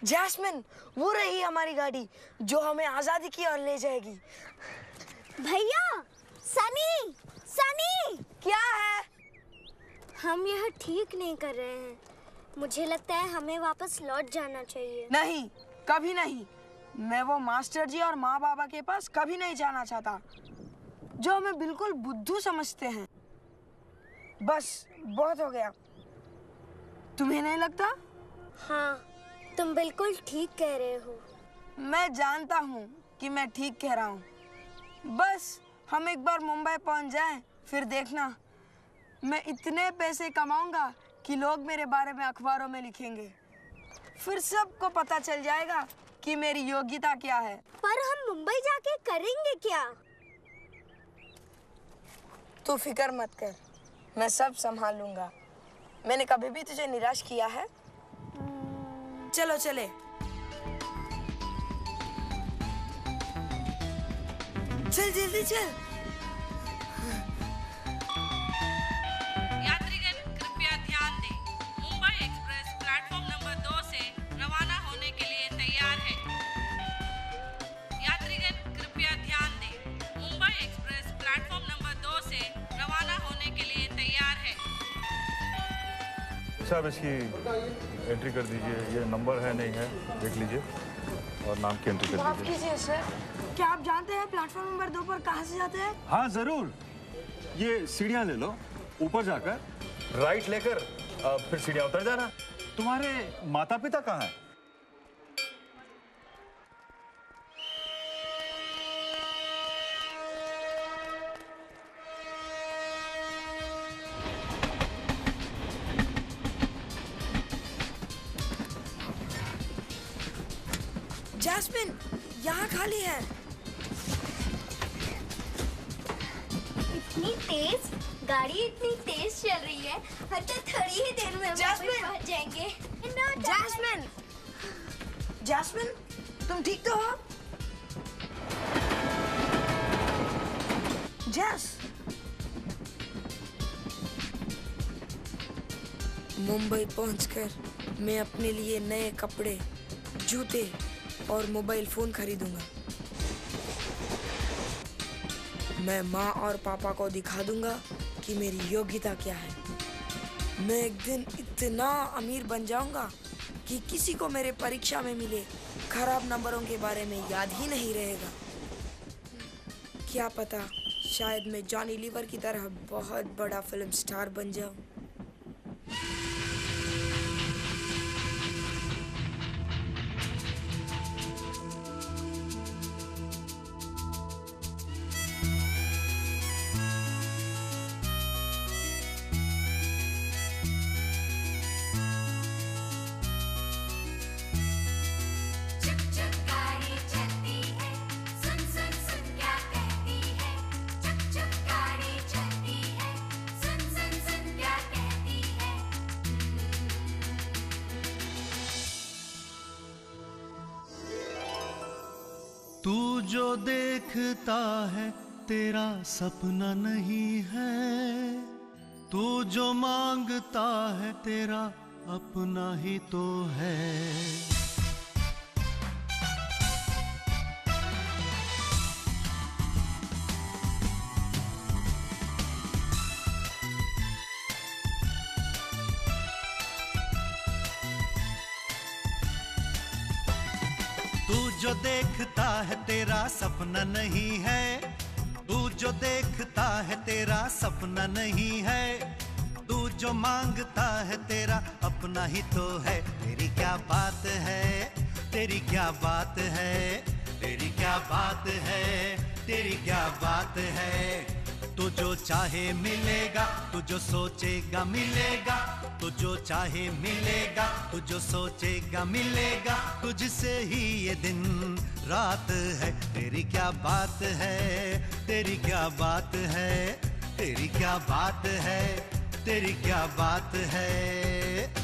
Jasmine, वो रही हमारी गाड़ी जो हमें आजादी की ओर ले जाएगी। भैया, सनी, सनी! क्या है? हम यह ठीक नहीं कर रहे हैं। मुझे लगता है हमें वापस लौट जाना चाहिए। नहीं, कभी नहीं। मैं वो मास्टर जी और माँ बाबा के पास कभी नहीं जाना चाहता, जो हमें बिल्कुल बुद्धू समझते हैं। बस बहुत हो गया। तुम्हें नहीं लगता? हाँ, तुम बिल्कुल ठीक कह रहे हो। मैं जानता हूँ कि मैं ठीक कह रहा हूँ। बस हम एक बार मुंबई पहुँच जाएं, फिर देखना, मैं इतने पैसे कमाऊंगा कि लोग मेरे बारे में अखबारों में लिखेंगे। फिर सबको पता चल जाएगा कि मेरी योग्यता क्या है। पर हम मुंबई जाके करेंगे क्या? तू फिक्र मत कर, मैं सब संभाल लूंगा। मैंने कभी भी तुझे निराश किया है? चलो चले। चल जल्दी चल। यात्रीगण कृपया ध्यान दें, मुंबई एक्सप्रेस प्लेटफॉर्म नंबर 2 से रवाना होने के लिए तैयार है। यात्रीगण कृपया ध्यान दें, मुंबई एक्सप्रेस प्लेटफॉर्म नंबर 2 से रवाना होने के लिए तैयार है। साहब, इसकी एंट्री कर दीजिए। ये नंबर है नहीं है, देख लीजिए और नाम की एंट्री कर माफ दीजिए। कीजिए सर, क्या आप जानते हैं प्लेटफॉर्म नंबर 2 पर कहाँ से जाते हैं? हाँ जरूर, ये सीढ़ियाँ ले लो, ऊपर जाकर राइट लेकर फिर सीढ़ियाँ उतर जाना। तुम्हारे माता पिता कहाँ हैं? जैस्मिन, यहाँ खाली है। इतनी तेज गाड़ी, इतनी तेज चल रही है। तो थोड़ी ही देर में हम जैस्मिन! पहुंच जाएंगे। जैस्मिन, जैस्मिन, तुम ठीक तो हो? जैस, मुंबई पहुंचकर मैं अपने लिए नए कपड़े, जूते और मोबाइल फोन खरीदूंगा। मैं माँ और पापा को दिखा दूंगा कि मेरी योग्यता क्या है। मैं एक दिन इतना अमीर बन जाऊंगा कि किसी को मेरे परीक्षा में मिले खराब नंबरों के बारे में याद ही नहीं रहेगा। क्या पता, शायद मैं जॉनी लीवर की तरह बहुत बड़ा फिल्म स्टार बन जाऊं। तू जो देखता है तेरा सपना नहीं है, तू जो मांगता है तेरा अपना ही तो है। तू जो देखता है तेरा सपना नहीं है, तू जो देखता है तेरा सपना नहीं है, तू जो मांगता है तेरा अपना ही तो है। तेरी क्या बात है, तेरी क्या बात है, तेरी क्या बात है, तेरी क्या बात है। तू जो चाहे मिलेगा, तू जो सोचेगा मिलेगा, तू जो चाहे मिलेगा, तू जो सोचेगा मिलेगा। तुझसे ही ये दिन रात है। तेरी क्या बात है, तेरी क्या बात है, तेरी क्या बात है, तेरी क्या बात है।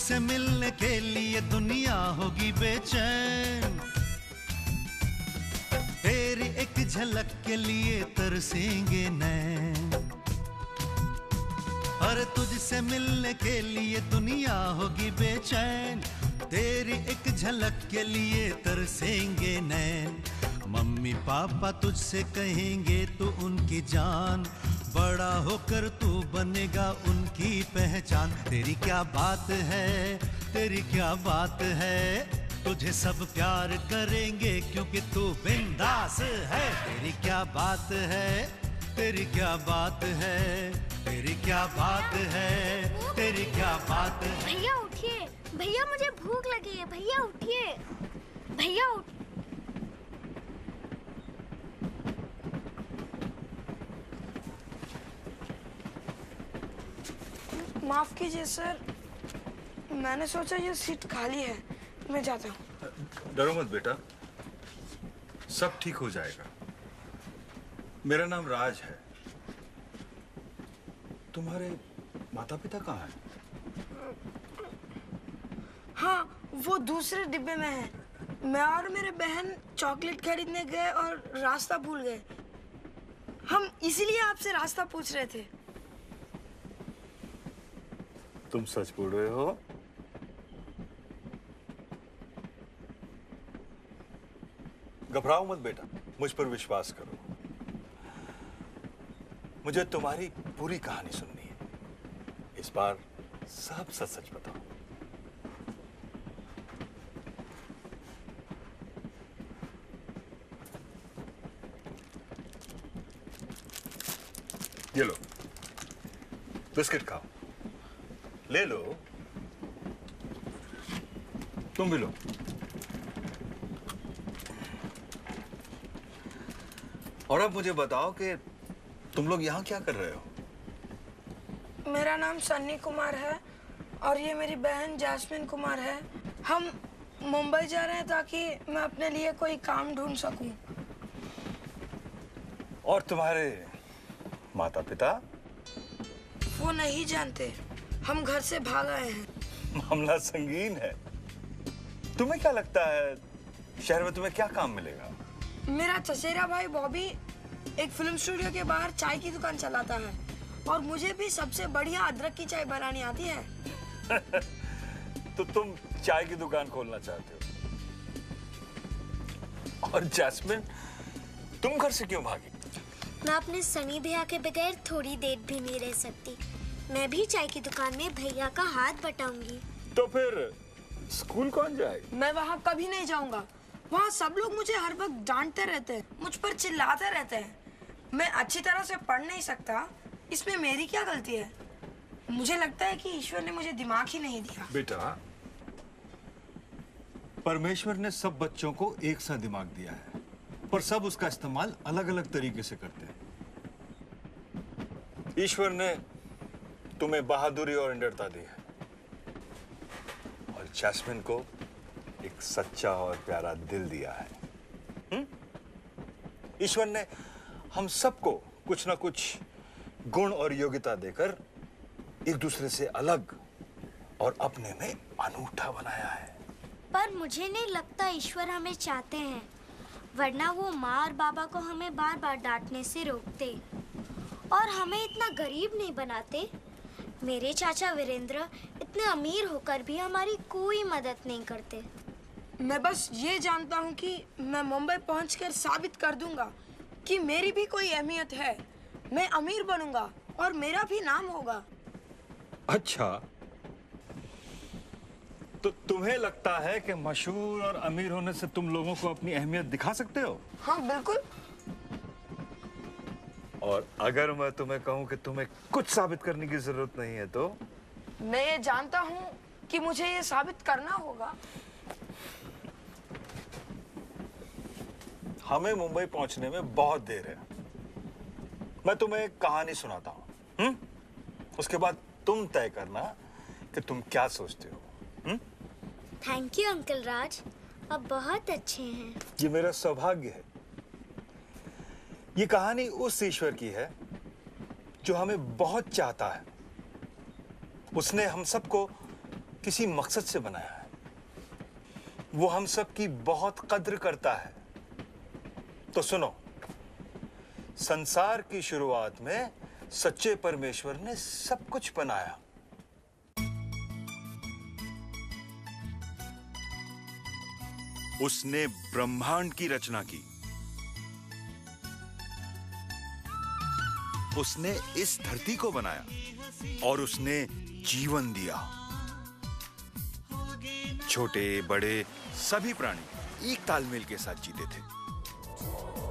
तुझसे मिलने के लिए दुनिया होगी बेचैन, तेरी एक झलक के लिए तरसेंगे नैन। अरे तुझसे मिलने के लिए दुनिया होगी बेचैन, तेरी एक झलक के लिए तरसेंगे नैन। मम्मी पापा तुझसे कहेंगे तू उनकी जान, बड़ा होकर तू बनेगा उनकी पहचान। तेरी क्या बात है, तेरी क्या बात है, तुझे सब प्यार करेंगे क्योंकि तू बिंदास है। तेरी क्या बात है, तेरी क्या बात है, तेरी क्या बात है, तेरी क्या बात है। भैया उठिए, भैया मुझे भूख लगी है, भैया उठिए, भैया उठ। माफ कीजिए सर, मैंने सोचा ये सीट खाली है, मैं जाता हूँ। डरो मत बेटा, सब ठीक हो जाएगा। मेरा नाम राज है। तुम्हारे माता पिता कहाँ हैं? हाँ, वो दूसरे डिब्बे में है। मैं और मेरे बहन चॉकलेट खरीदने गए और रास्ता भूल गए। हम इसीलिए आपसे रास्ता पूछ रहे थे। तुम सच बोल रहे हो? घबराओ मत बेटा, मुझ पर विश्वास करो। मुझे तुम्हारी पूरी कहानी सुननी है। इस बार सब सच सच बताओ। ये लो, बिस्किट खाओ। ले लो, तुम भी लो। और अब मुझे बताओ कि तुम लोग यहाँ क्या कर रहे हो? मेरा नाम सन्नी कुमार है और ये मेरी बहन जैस्मिन कुमार है। हम मुंबई जा रहे हैं ताकि मैं अपने लिए कोई काम ढूंढ सकूं। और तुम्हारे माता पिता? वो नहीं जानते, हम घर से भाग आए हैं। मामला संगीन है। तुम्हें क्या लगता है शहर में तुम्हें क्या काम मिलेगा? मेरा चचेरा भाई बॉबी एक फिल्म स्टूडियो के बाहर चाय की दुकान चलाता है और मुझे भी सबसे बढ़िया अदरक की चाय बनानी आती है। तो तुम चाय की दुकान खोलना चाहते हो? और जैस्मिन, तुम घर से क्यों भागी? मैं अपने सनी भैया के बगैर थोड़ी देर भी नहीं रह सकती। मैं भी चाय की दुकान में भैया का हाथ बटाऊंगी। तो फिर स्कूल कौन जाएगा? मैं वहाँ कभी नहीं जाऊंगा। वहाँ सब लोग मुझे हर वक्त डांटते रहते हैं, मुझ पर चिल्लाते रहते हैं। मैं अच्छी तरह से पढ़ नहीं सकता, इसमें मेरी क्या गलती है? मुझे लगता है कि ईश्वर ने मुझे दिमाग ही नहीं दिया। बेटा, परमेश्वर ने सब बच्चों को एक सा दिमाग दिया है, पर सब उसका इस्तेमाल अलग अलग तरीके से करते हैं। ईश्वर ने तुम्हें बहादुरी और निडरता दी है और जैस्मिन को एक सच्चा और प्यारा दिल दिया है। ईश्वर ने हम सबको कुछ ना कुछ गुण और योग्यता देकर एक दूसरे से अलग और अपने में अनूठा बनाया है। पर मुझे नहीं लगता ईश्वर हमें चाहते हैं, वरना वो माँ और बाबा को हमें बार बार डांटने से रोकते और हमें इतना गरीब नहीं बनाते। मेरे चाचा वीरेंद्र इतने अमीर होकर भी हमारी कोई मदद नहीं करते। मैं बस ये जानता हूँ कि मैं मुंबई पहुंचकर साबित कर दूंगा कि मेरी भी कोई अहमियत है। मैं अमीर बनूंगा और मेरा भी नाम होगा। अच्छा, तो तुम्हें लगता है कि मशहूर और अमीर होने से तुम लोगों को अपनी अहमियत दिखा सकते हो? हाँ बिल्कुल। और अगर मैं तुम्हें कहूं कि तुम्हें कुछ साबित करने की जरूरत नहीं है तो? मैं ये जानता हूँ कि मुझे ये साबित करना होगा। हमें मुंबई पहुंचने में बहुत देर है। मैं तुम्हें एक कहानी सुनाता हूं, उसके बाद तुम तय करना कि तुम क्या सोचते हो। थैंक यू अंकल राज, आप बहुत अच्छे हैं। ये मेरा सौभाग्य है। ये कहानी उस ईश्वर की है जो हमें बहुत चाहता है। उसने हम सबको किसी मकसद से बनाया है। वो हम सब की बहुत कद्र करता है। तो सुनो, संसार की शुरुआत में सच्चे परमेश्वर ने सब कुछ बनाया। उसने ब्रह्मांड की रचना की। उसने इस धरती को बनाया और उसने जीवन दिया। छोटे बड़े सभी प्राणी एक तालमेल के साथ जीते थे,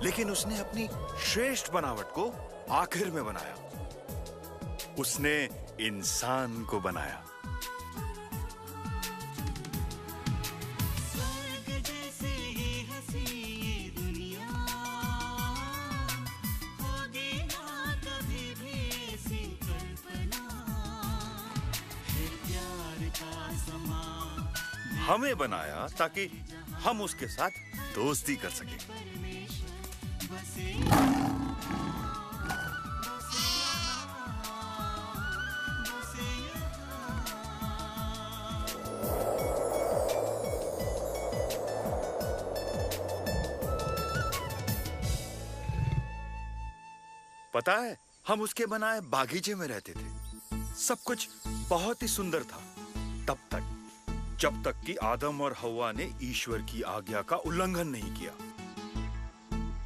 लेकिन उसने अपनी श्रेष्ठ बनावट को आखिर में बनाया। उसने इंसान को बनाया। हमें बनाया ताकि हम उसके साथ दोस्ती कर सकें। पता है, हम उसके बनाए बागीचे में रहते थे। सब कुछ बहुत ही सुंदर था, तब तक जब तक कि आदम और हव्वा ने ईश्वर की आज्ञा का उल्लंघन नहीं किया।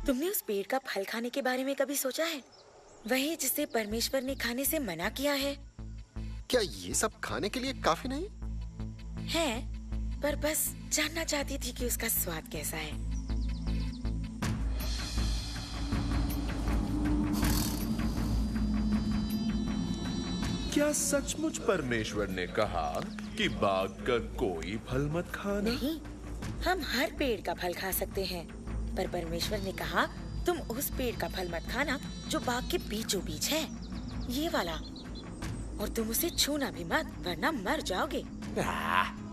तुमने उस पेड़ का फल खाने के बारे में कभी सोचा है? वही जिसे परमेश्वर ने खाने से मना किया है। क्या ये सब खाने के लिए काफी नहीं है? पर बस जानना चाहती थी कि उसका स्वाद कैसा है। क्या सचमुच परमेश्वर ने कहा कि बाग का कोई फल मत खाना? नहीं, हम हर पेड़ का फल खा सकते हैं, पर परमेश्वर ने कहा तुम उस पेड़ का फल मत खाना जो बाग के बीचों बीच है, ये वाला। और तुम उसे छूना भी मत, वरना मर जाओगे।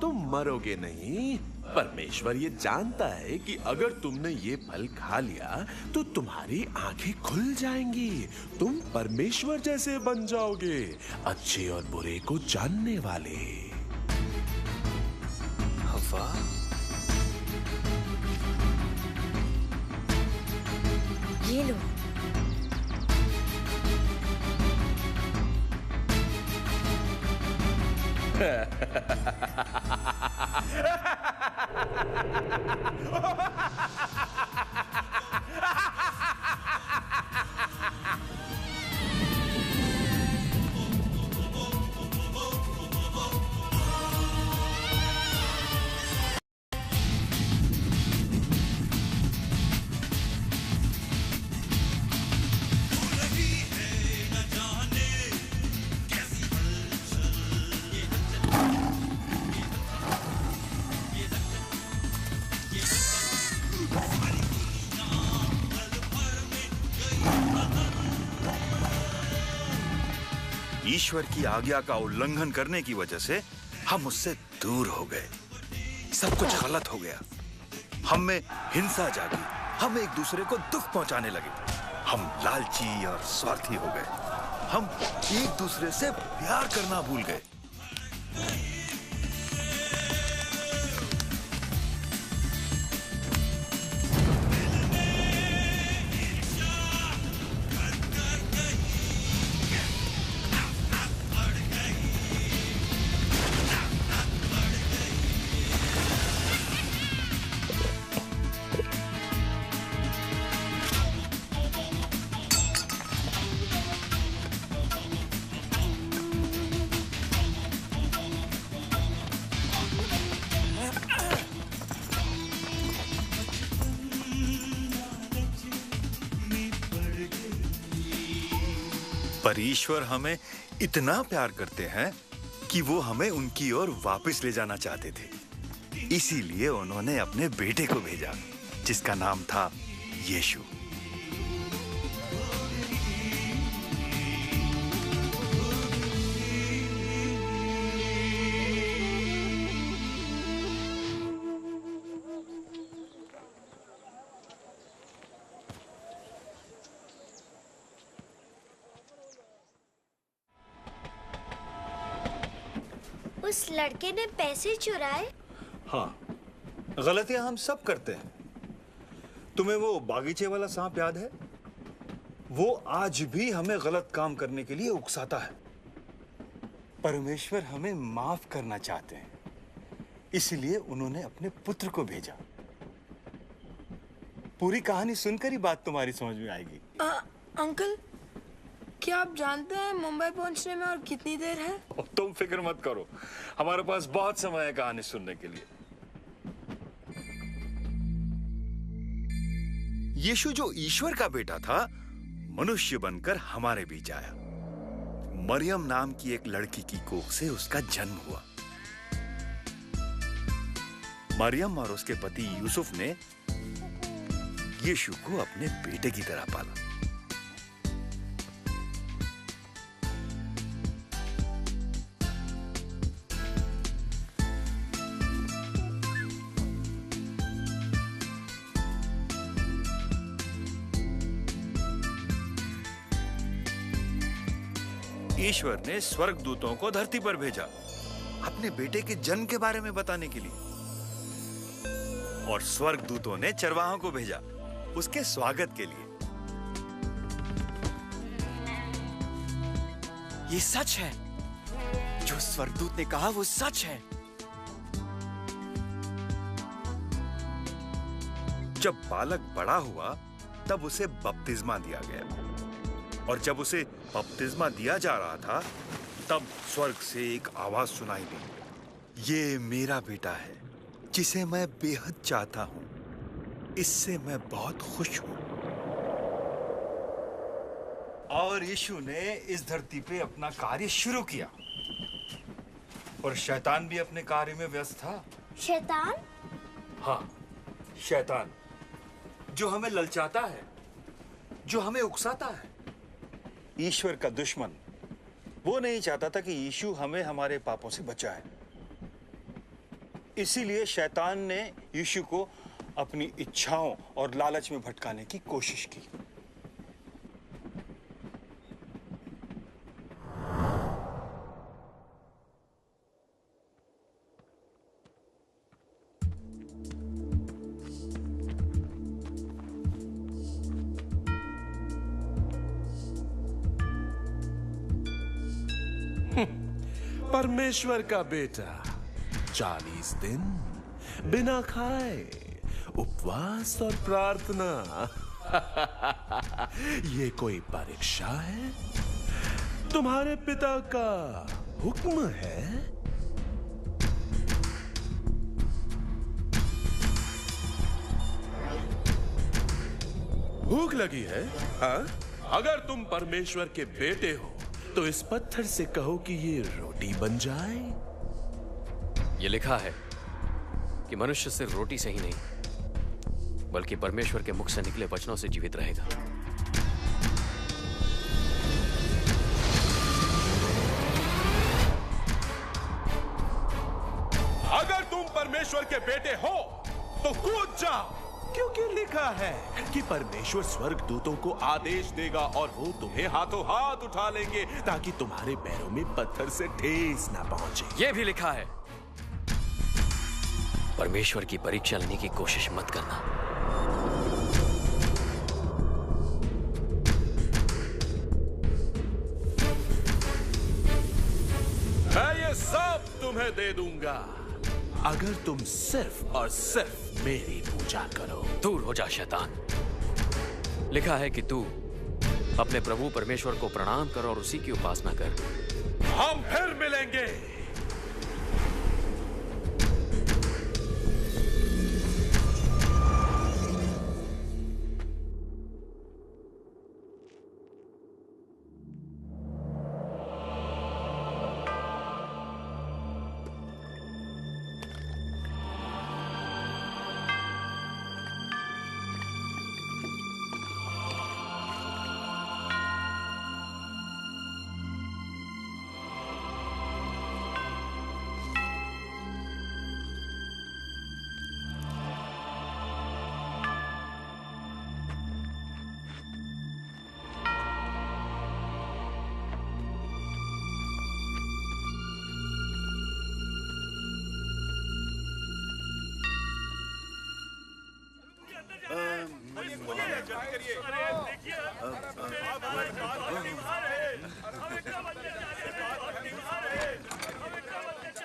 तुम मरोगे नहीं। परमेश्वर ये जानता है कि अगर तुमने ये फल खा लिया तो तुम्हारी आंखें खुल जाएंगी। तुम परमेश्वर जैसे बन जाओगे, अच्छे और बुरे को जानने वाले। हव्वा, ये लो। ईश्वर की आज्ञा का उल्लंघन करने की वजह से हम उससे दूर हो गए। सब कुछ गलत हो गया। हम में हिंसा जागी। हम एक दूसरे को दुख पहुंचाने लगे। हम लालची और स्वार्थी हो गए। हम एक दूसरे से प्यार करना भूल गए। पर ईश्वर हमें इतना प्यार करते हैं कि वो हमें उनकी ओर वापस ले जाना चाहते थे। इसीलिए उन्होंने अपने बेटे को भेजा, जिसका नाम था यीशु। उस लड़के ने पैसे चुराए? हाँ, गलतियां हम सब करते हैं। तुम्हें वो बागीचे वाला सांप याद है? वो आज भी हमें गलत काम करने के लिए उकसाता है। परमेश्वर हमें माफ करना चाहते हैं, इसलिए उन्होंने अपने पुत्र को भेजा। पूरी कहानी सुनकर ही बात तुम्हारी समझ में आएगी। अंकल, क्या आप जानते हैं मुंबई पहुंचने में और कितनी देर है? तुम फिक्र मत करो, हमारे पास बहुत समय है कहानी सुनने के लिए। यीशु जो ईश्वर का बेटा था, मनुष्य बनकर हमारे बीच आया। मरियम नाम की एक लड़की की कोख से उसका जन्म हुआ। मरियम और उसके पति यूसुफ ने यीशु को अपने बेटे की तरह पाला। ईश्वर ने स्वर्गदूतों को धरती पर भेजा अपने बेटे के जन्म के बारे में बताने के लिए, और स्वर्गदूतों ने चरवाहों को भेजा उसके स्वागत के लिए। ये सच है, जो स्वर्गदूत ने कहा वो सच है। जब बालक बड़ा हुआ तब उसे बपतिस्मा दिया गया, और जब उसे बपतिस्मा दिया जा रहा था तब स्वर्ग से एक आवाज सुनाई दी, ये मेरा बेटा है जिसे मैं बेहद चाहता हूं, इससे मैं बहुत खुश हूं। और यीशु ने इस धरती पे अपना कार्य शुरू किया, और शैतान भी अपने कार्य में व्यस्त था। शैतान? हाँ, शैतान, जो हमें ललचाता है, जो हमें उकसाता है। ईश्वर का दुश्मन वो नहीं चाहता था कि यीशु हमें हमारे पापों से बचाए। इसीलिए शैतान ने यीशु को अपनी इच्छाओं और लालच में भटकाने की कोशिश की। परमेश्वर का बेटा 40 दिन बिना खाए उपवास और प्रार्थना। ये कोई परीक्षा है? तुम्हारे पिता का हुक्म है? भूख लगी है? हाँ? अगर तुम परमेश्वर के बेटे हो तो इस पत्थर से कहो कि ये रोटी बन जाए। ये लिखा है कि मनुष्य सिर्फ रोटी से ही नहीं बल्कि परमेश्वर के मुख से निकले वचनों से जीवित रहेगा। अगर तुम परमेश्वर के बेटे हो तो कूद जाओ, क्योंकि लिखा है कि परमेश्वर स्वर्गदूतों को आदेश देगा और वो तुम्हें हाथों हाथ उठा लेंगे ताकि तुम्हारे पैरों में पत्थर से ठेस ना पहुंचे। ये भी लिखा है, परमेश्वर की परीक्षा लेने की कोशिश मत करना। मैं ये सब तुम्हें दे दूंगा अगर तुम सिर्फ और सिर्फ मेरी पूजा करो। दूर हो जा शैतान। लिखा है कि तू अपने प्रभु परमेश्वर को प्रणाम कर और उसी की उपासना कर। हम फिर मिलेंगे।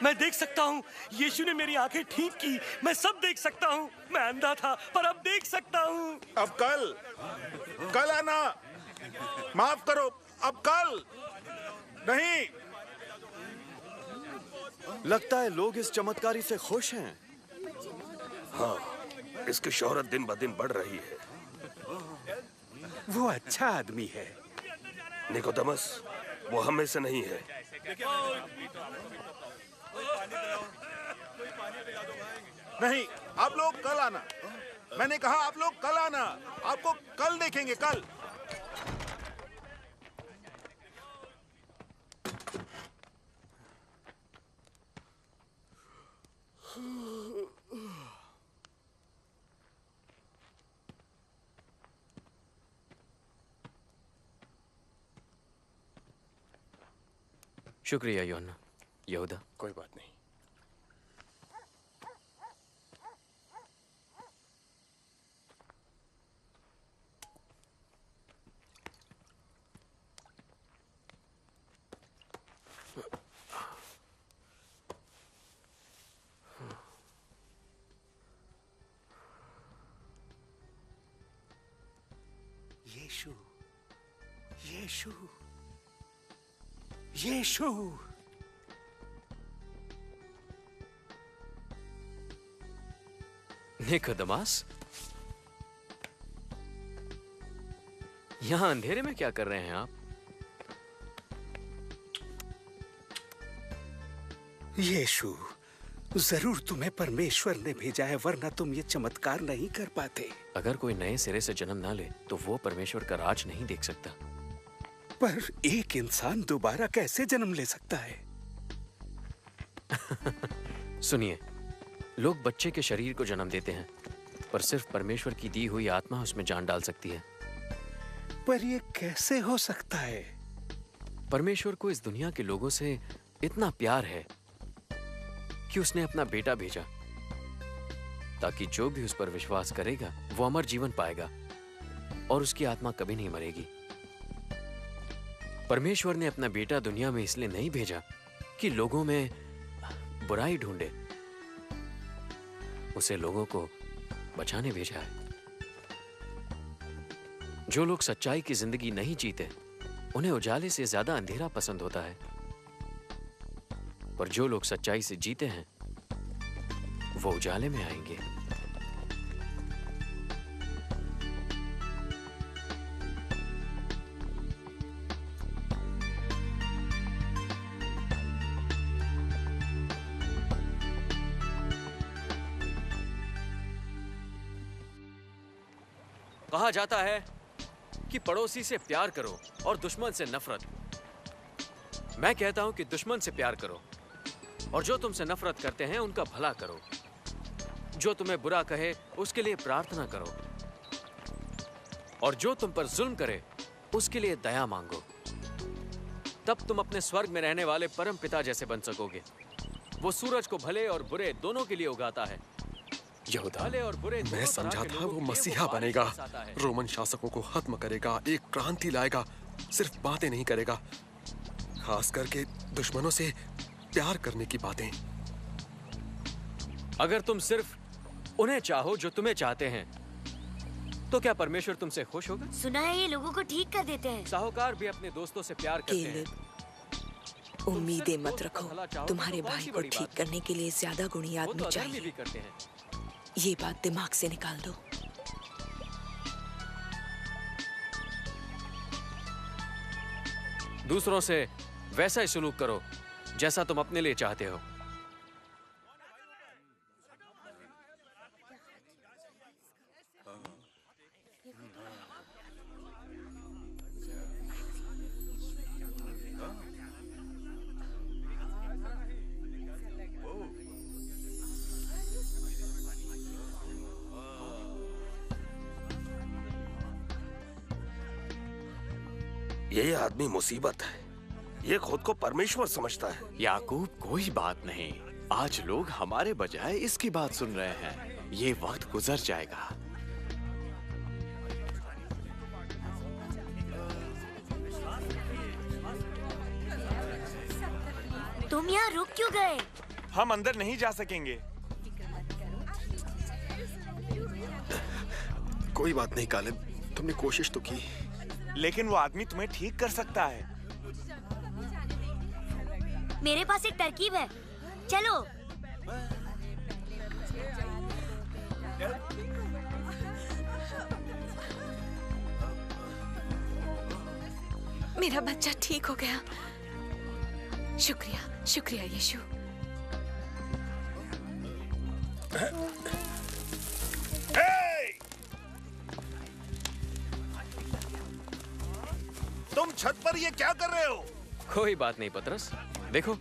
मैं देख सकता हूँ, यीशु ने मेरी आंखें ठीक की। मैं सब देख सकता हूँ। मैं अंधा था पर अब देख सकता हूँ। अब कल आना। माफ करो, अब कल नहीं। लगता है लोग इस चमत्कारी से खुश हैं। हाँ, इसकी शोहरत दिन ब दिन बढ़ रही है। वो अच्छा आदमी है। निकोदेमस, वो हमें से नहीं है। नहीं, आप लोग कल आना। मैंने कहा आप लोग कल आना। आपको कल देखेंगे, कल। शुक्रिया यूहन्ना। यहूदा, कोई बात नहीं। यीशु, यीशु, यीशु। निकोदेमस, यहाँ अंधेरे में क्या कर रहे हैं आप? यीशु, जरूर तुम्हें परमेश्वर ने भेजा है, वरना तुम ये चमत्कार नहीं कर पाते। अगर कोई नए सिरे से जन्म ना ले तो वो परमेश्वर का राज नहीं देख सकता। पर एक इंसान दोबारा कैसे जन्म ले सकता है? सुनिए, लोग बच्चे के शरीर को जन्म देते हैं, पर सिर्फ परमेश्वर की दी हुई आत्मा उसमें जान डाल सकती है। पर ये कैसे हो सकता है? परमेश्वर को इस दुनिया के लोगों से इतना प्यार है कि उसने अपना बेटा भेजा, ताकि जो भी उस पर विश्वास करेगा वो अमर जीवन पाएगा और उसकी आत्मा कभी नहीं मरेगी। परमेश्वर ने अपना बेटा दुनिया में इसलिए नहीं भेजा कि लोगों में बुराई ढूंढे, उसे लोगों को बचाने भेजा है। जो लोग सच्चाई की जिंदगी नहीं जीते, उन्हें उजाले से ज्यादा अंधेरा पसंद होता है, पर जो लोग सच्चाई से जीते हैं वो उजाले में आएंगे। कहा जाता है कि पड़ोसी से प्यार करो और दुश्मन से नफरत। मैं कहता हूं कि दुश्मन से प्यार करो और जो तुमसे नफरत करते हैं उनका भला करो। जो तुम्हें बुरा कहे उसके लिए प्रार्थना करो और जो तुम पर जुल्म करे उसके लिए दया मांगो। तब तुम अपने स्वर्ग में रहने वाले परम पिता जैसे बन सकोगे। वो सूरज को भले और बुरे दोनों के लिए उगाता है। यहूदा, भले और बुरे मैं समझा था वो मसीहा बनेगा, रोमन शासकों को खत्म करेगा, एक क्रांति लाएगा, सिर्फ बातें नहीं करेगा, खास करके दुश्मनों से प्यार करने की बातें। अगर तुम सिर्फ उन्हें चाहो जो तुम्हें चाहते हैं, तो क्या परमेश्वर तुमसे खुश होगा? सुना है ये लोगों को ठीक कर देते हैं। साहूकार भी अपने दोस्तों से प्यार करते हैं। उम्मीदें मत रखो। तुम्हारे भाई को ठीक करने के लिए ज्यादा गुणी आदमी चाहिए। भी करते हैं। ये बात दिमाग से निकाल दो। दूसरों से वैसा ही सलूक करो जैसा तुम अपने लिए चाहते हो। ये आदमी मुसीबत है। ये खुद को परमेश्वर समझता है। याकूब, कोई बात नहीं। आज लोग हमारे बजाय इसकी बात सुन रहे हैं। ये वक्त गुजर जाएगा। तुम यहाँ रुक क्यों गए? हम अंदर नहीं जा सकेंगे। कोई बात नहीं कालिब, तुमने कोशिश तो की। लेकिन वो आदमी तुम्हें ठीक कर सकता है। मेरे पास एक तरकीब है, चलो। मेरा बच्चा ठीक हो गया। शुक्रिया, शुक्रिया यीशु। तुम छत पर ये क्या कर रहे हो? कोई बात नहीं पतरस, देखो।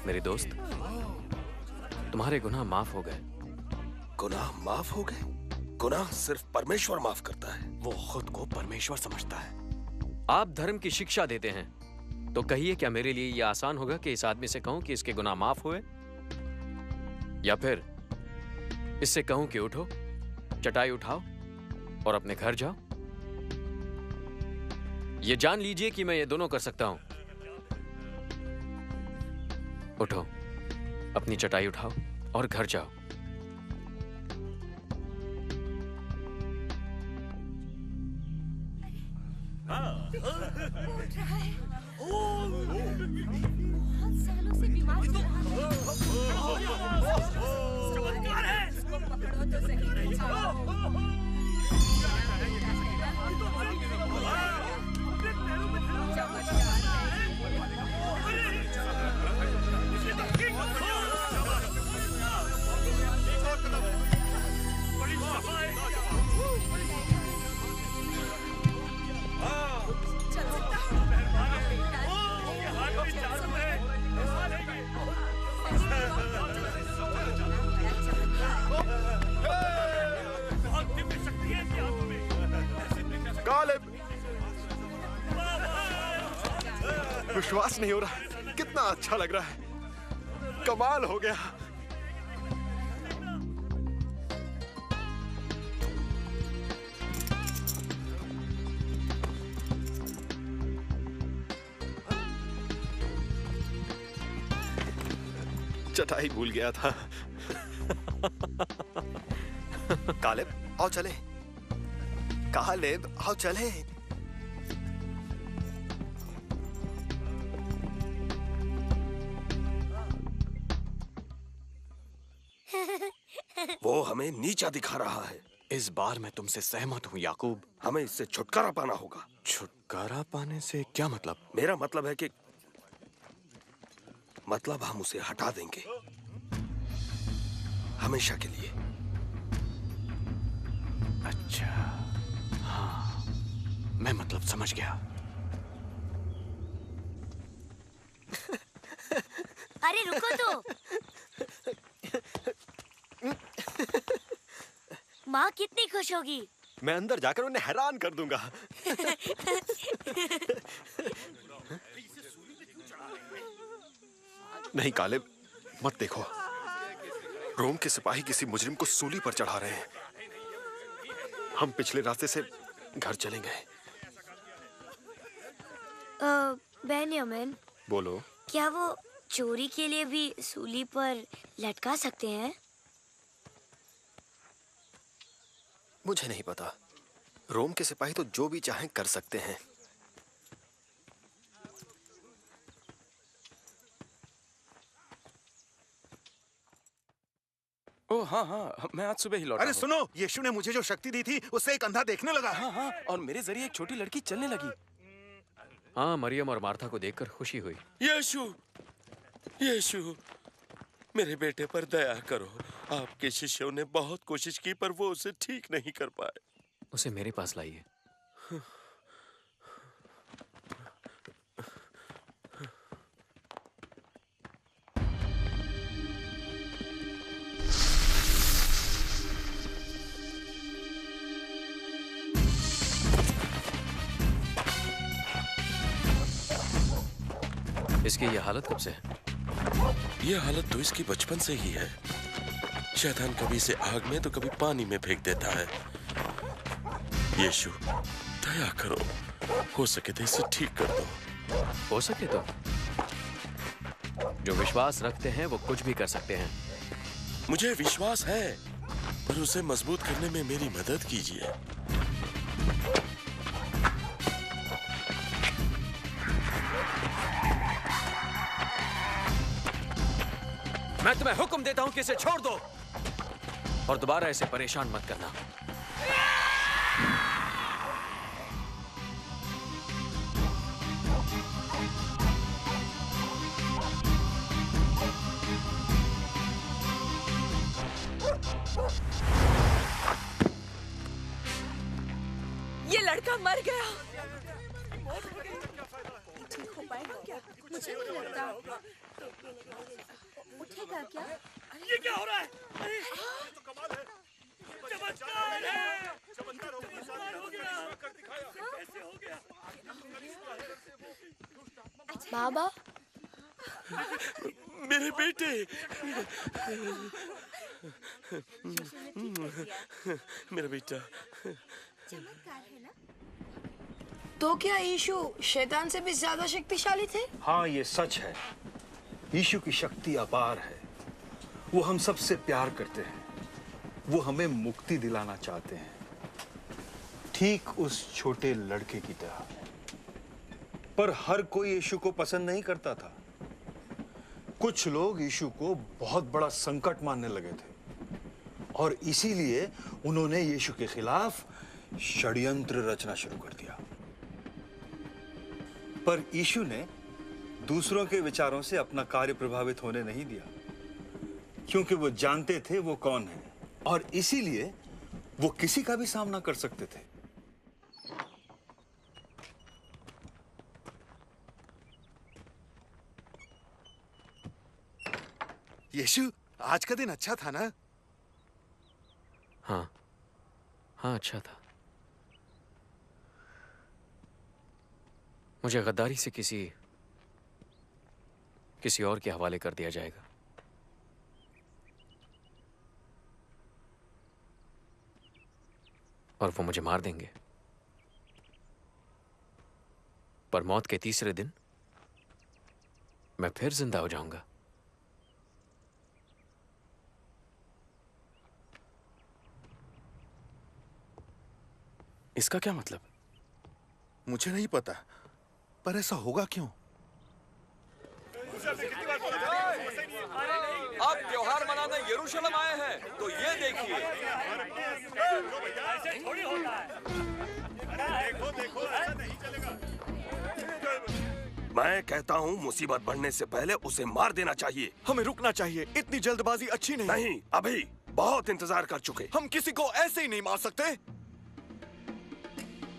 मेरे दोस्त, तुम्हारे गुनाह माफ हो गए। गुनाह माफ हो गए? गुनाह सिर्फ परमेश्वर माफ करता है। वो खुद को परमेश्वर समझता है। आप धर्म की शिक्षा देते हैं, तो कहिए क्या मेरे लिए यह आसान होगा कि इस आदमी से कहूं कि इसके गुनाह माफ हुए, या फिर इससे कहूं कि उठो, चटाई उठाओ और अपने घर जाओ? ये जान लीजिए कि मैं ये दोनों कर सकता हूं। उठो, अपनी चटाई उठाओ और घर जाओ। बहुत सालों से बीमार कालिब, विश्वास नहीं हो रहा, कितना अच्छा लग रहा है। कमाल हो गया। चटाई भूल गया था। कालिब, आओ चले। कालिब, आओ चले। वो हमें नीचा दिखा रहा है। इस बार मैं तुमसे सहमत हूँ याकूब। हमें इससे छुटकारा पाना होगा। छुटकारा पाने से क्या मतलब? मेरा मतलब है कि हम उसे हटा देंगे, हमेशा के लिए। अच्छा, हाँ, मैं मतलब समझ गया। अरे रुको तो। माँ कितनी खुश होगी। मैं अंदर जाकर उन्हें हैरान कर दूंगा। नहीं कालिब, मत देखो। रोम के सिपाही किसी मुजरिम को सूली पर चढ़ा रहे हैं। हम पिछले रास्ते से घर चलेंगे। बेन्यामिन, बोलो। क्या वो चोरी के लिए भी सूली पर लटका सकते हैं? मुझे नहीं पता। रोम के सिपाही तो जो भी चाहें कर सकते हैं। ओह हाँ हाँ, मैं आज सुबह ही लौटा। अरे सुनो, यीशु ने मुझे जो शक्ति दी थी उससे एक अंधा देखने लगा। हाँ हाँ, और मेरे जरिए एक छोटी लड़की चलने लगी। हाँ, मरियम और मार्था को देखकर खुशी हुई। यीशु, यीशु, मेरे बेटे पर दया करो। आपके शिष्यों ने बहुत कोशिश की पर वो उसे ठीक नहीं कर पाए। उसे मेरे पास लाइए। इसकी ये हालत कब से है? ये हालत तो इसकी बचपन से ही है। शैतान कभी इसे आग में तो कभी पानी में फेंक देता है। यीशु, दया करो, हो सके तो इसे ठीक कर दो। हो सके तो? जो विश्वास रखते हैं वो कुछ भी कर सकते हैं। मुझे विश्वास है, पर उसे मजबूत करने में मेरी मदद कीजिए। मैं तुम्हें हुक्म देता हूं कि इसे छोड़ दो और दोबारा इसे परेशान मत करना। ये लड़का मर गया। ठीक हो पाएगा क्या? मुझे नहीं लगता। उठेगा क्या? ये क्या हो रहा है? अरे, तो कमाल है। चमत्कार है। चमत्कार हो गया। कैसे हो गया? बाबा, मेरे बेटे। मेरा बेटा। तो क्या यीशु शैतान से भी ज्यादा शक्तिशाली थे? हाँ, ये सच है। यीशु की शक्ति अपार है। वो हम सबसे प्यार करते हैं। वो हमें मुक्ति दिलाना चाहते हैं, ठीक उस छोटे लड़के की तरह। पर हर कोई यीशु को पसंद नहीं करता था। कुछ लोग यीशु को बहुत बड़ा संकट मानने लगे थे और इसीलिए उन्होंने यीशु के खिलाफ षड्यंत्र रचना शुरू कर दिया। पर यीशु ने दूसरों के विचारों से अपना कार्य प्रभावित होने नहीं दिया, क्योंकि वो जानते थे वो कौन है और इसीलिए वो किसी का भी सामना कर सकते थे। यीशु, आज का दिन अच्छा था ना? हाँ, अच्छा था। मुझे गद्दारी से किसी और के हवाले कर दिया जाएगा। और वो मुझे मार देंगे। पर मौत के तीसरे दिन मैं फिर जिंदा हो जाऊंगा। इसका क्या मतलब? मुझे नहीं पता, पर ऐसा होगा क्यों? आप त्योहार मनाने यरूशलेम आए हैं, तो ये देखिए। ऐसे थोड़ी होता है। देखो, ऐसा नहीं चलेगा। मैं कहता हूँ मुसीबत बढ़ने से पहले उसे मार देना चाहिए। हमें रुकना चाहिए। इतनी जल्दबाजी अच्छी नहीं। नहीं, अभी बहुत इंतजार कर चुके। हम किसी को ऐसे ही नहीं मार सकते।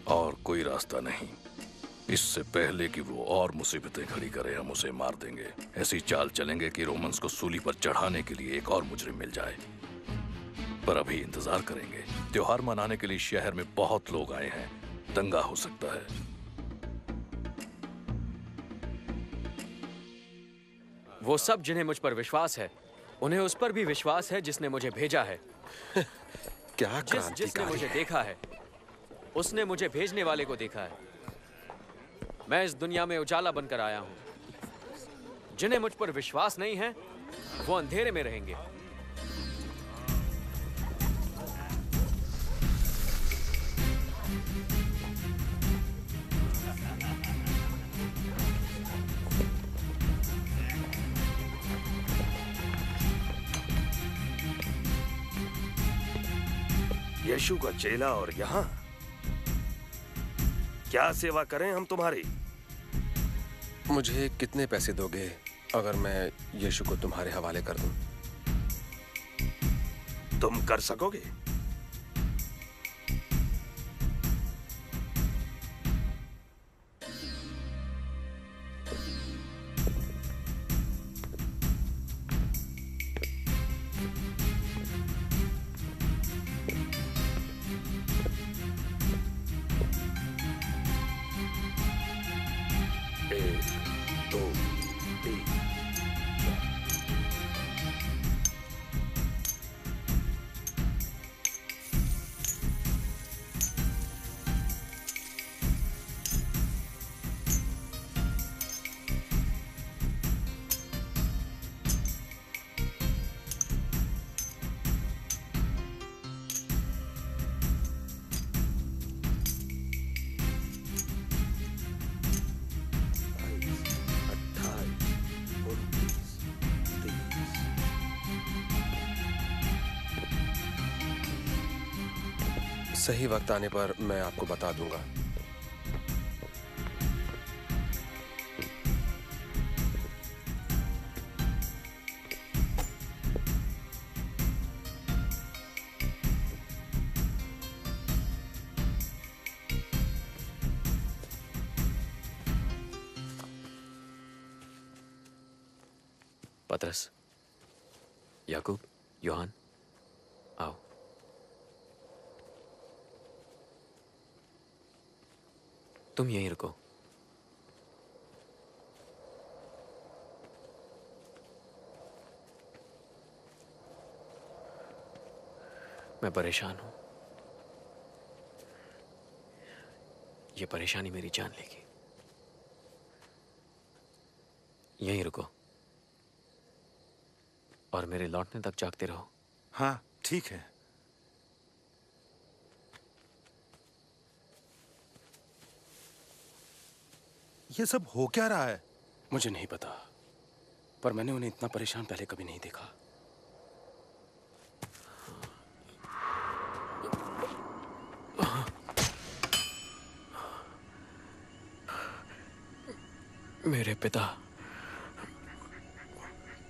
और कोई रास्ता नहीं। इससे पहले कि वो और मुसीबतें खड़ी करे, हम उसे मार देंगे। ऐसी चाल चलेंगे कि रोमन्स को सूली पर चढ़ाने के लिए एक और मुजरिम मिल जाए। पर अभी इंतजार करेंगे। त्योहार मनाने के लिए शहर में बहुत लोग आए हैं। दंगा हो सकता है। वो सब जिन्हें मुझ पर विश्वास है, उन्हें उस पर भी विश्वास है जिसने मुझे भेजा है। क्या जिसने मुझे देखा है, उसने मुझे भेजने वाले को देखा है। मैं इस दुनिया में उजाला बनकर आया हूं। जिन्हें मुझ पर विश्वास नहीं है, वो अंधेरे में रहेंगे। यीशु का चेला और यहाँ क्या सेवा करें हम तुम्हारी? मुझे कितने पैसे दोगे अगर मैं यीशु को तुम्हारे हवाले कर दूं? तुम कर सकोगे? एक, दो, सही वक्त आने पर मैं आपको बता दूंगा। पतरस, याकूब, योहान, आओ। तुम यहीं रुको। मैं परेशान हूं। ये परेशानी मेरी जान लेगी। यहीं रुको और मेरे लौटने तक जागते रहो। हाँ, ठीक है। ये सब हो क्या रहा है? मुझे नहीं पता, पर मैंने उन्हें इतना परेशान पहले कभी नहीं देखा। मेरे पिता,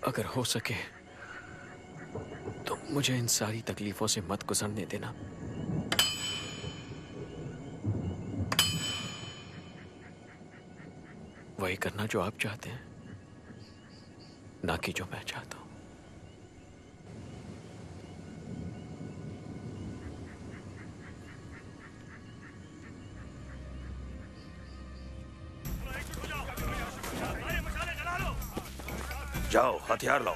अगर हो सके तो मुझे इन सारी तकलीफों से मत गुजरने देना। वही करना जो आप चाहते हैं, ना कि जो मैं चाहता हूं। जाओ, हथियार लाओ।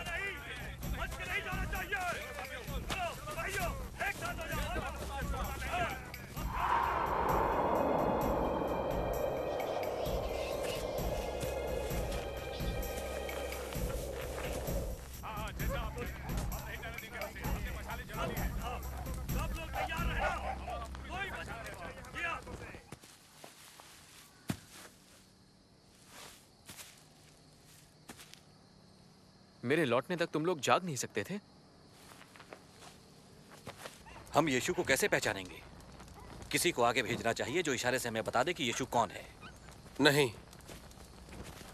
मेरे लौटने तक तुम लोग जाग नहीं सकते थे? हम यीशु को कैसे पहचानेंगे? किसी को आगे भेजना चाहिए जो इशारे से हमें बता दे कि यीशु कौन है। नहीं,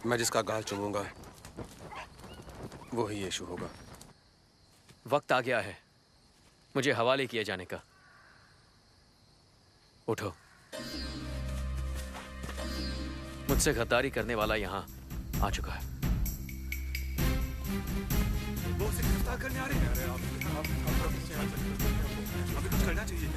मैं जिसका गाल चूमूंगा वो ही यीशु होगा। वक्त आ गया है मुझे हवाले किए जाने का। उठो। मुझसे गद्दारी करने वाला यहां आ चुका है। वो उसे गिरफ्तार करने आ रहे हैं। हमें कुछ करना चाहिए।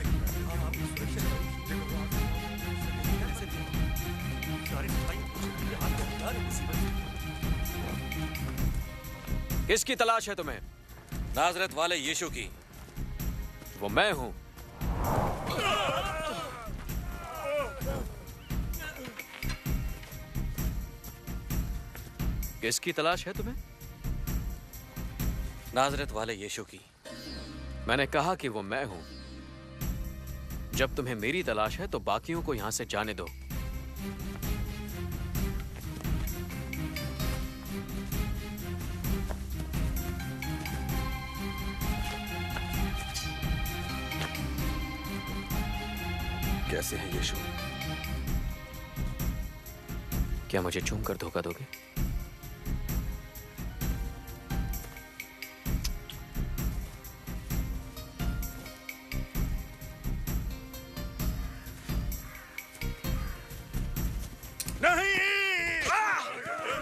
किसकी तलाश है तुम्हें? नाजरत वाले यीशु की। वो मैं हूं। किसकी तलाश है तुम्हें? नाजरत वाले यीशु की। मैंने कहा कि वो मैं हूं। जब तुम्हें मेरी तलाश है तो बाकियों को यहां से जाने दो। कैसे है यीशु? क्या मुझे चूम कर धोखा दोगे?